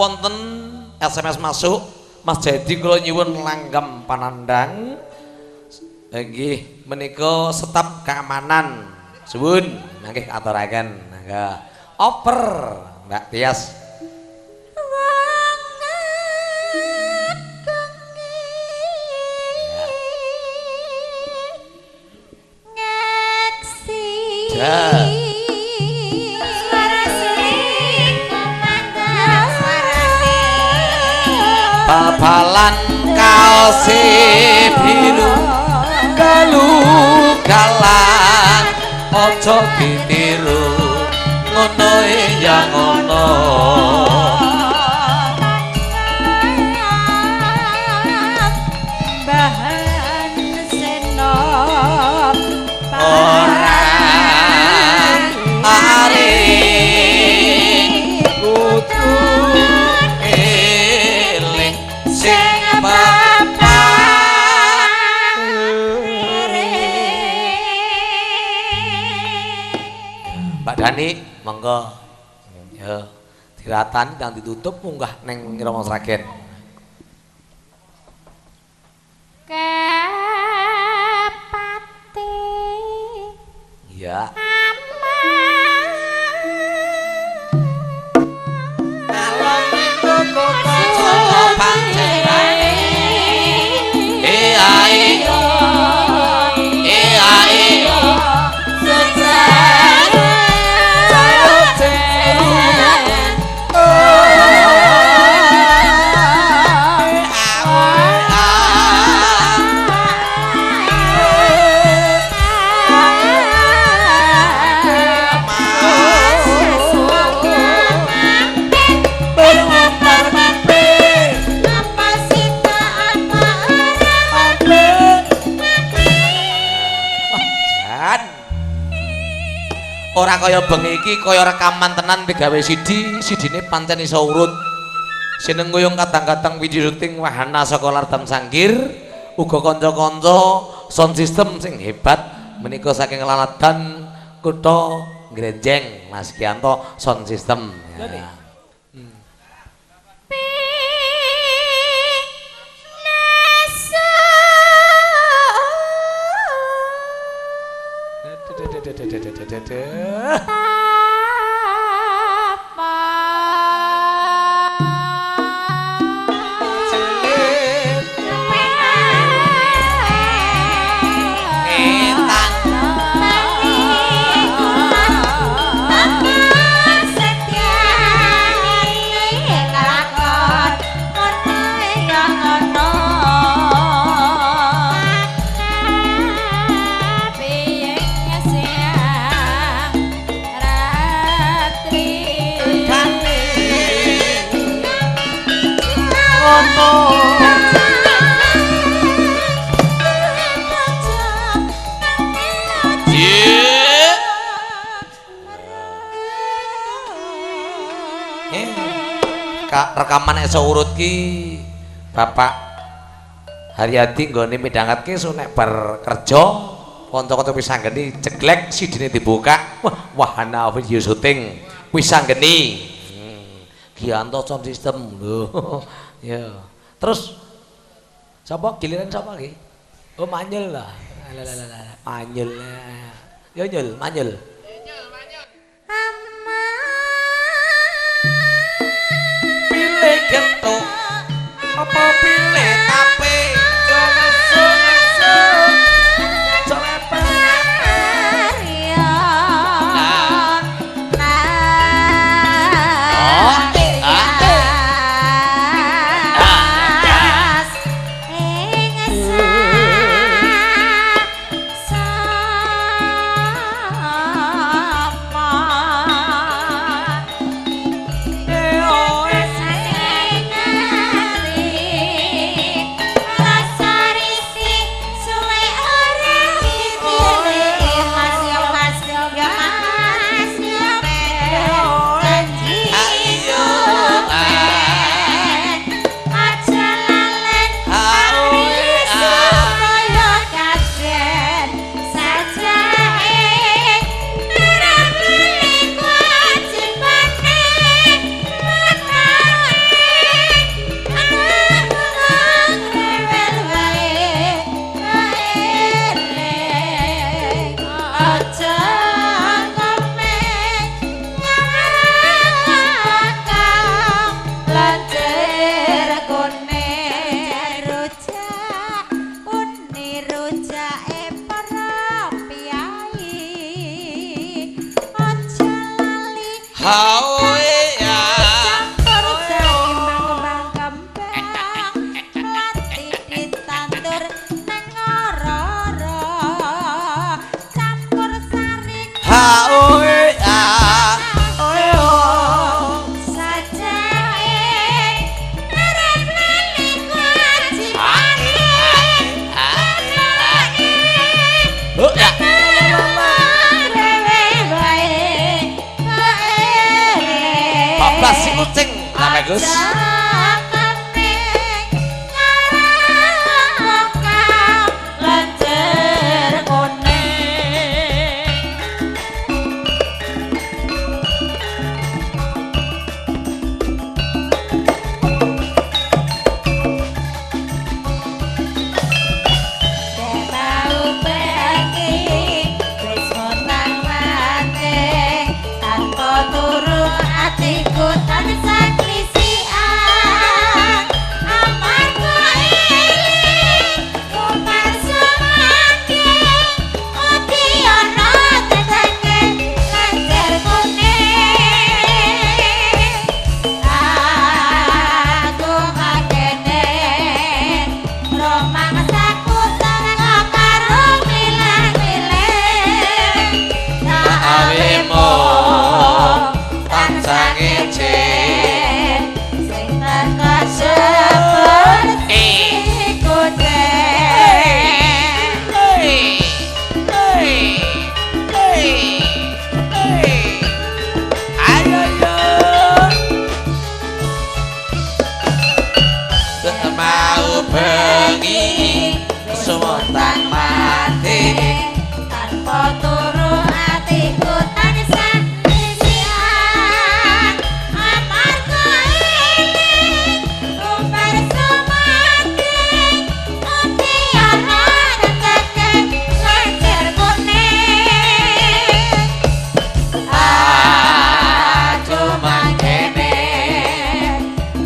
wonten SMS masuk Mas Jadi kula nyuwun langgam panandang nggih menika staf keamanan suwun nggih aturaken mangga oper Mbak Tias babalan kaos biru galugalan ojo ditiru ngono ya ngono bahan senop orang aring kudu eling sing Mbak Dani, monggo. Ya, diratan jangan ditutup munggah neng Romo Sragen. Kepati. Iya. Ora kaya bengi iki kaya rekaman tenan digawe CD-ne pancen iso urut. Seneng goyong kadang-kadang video syuting wahana saka Lardam Sangkir, uga kanca-kanca sound system sing hebat menika saking Laladan Kutha Grenjeng Mas Kianto sound system. Ya. Rekaman iso urut ki Bapak Haryadi nggone midhangetke nek bar kerja kanca-kanca wis anggeni ceglek sidine dibuka wahana video syuting wis anggeni Gianto sound system lho ya terus sapa giliran sapa ki oh Manyel lah Manyel ya nyel Manyel pilih gentuk apa pilih tape bagus.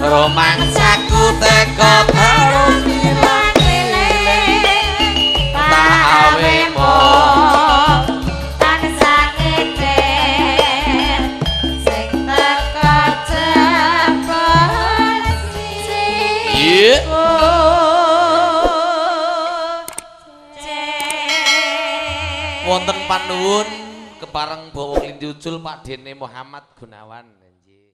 Romangsaku teko terus ilang-iling tak awemo tansah ngeder sing teko cepet sing wonten panuwun kepareng bawa klinjujul Pak Dene Muhammad Gunawan.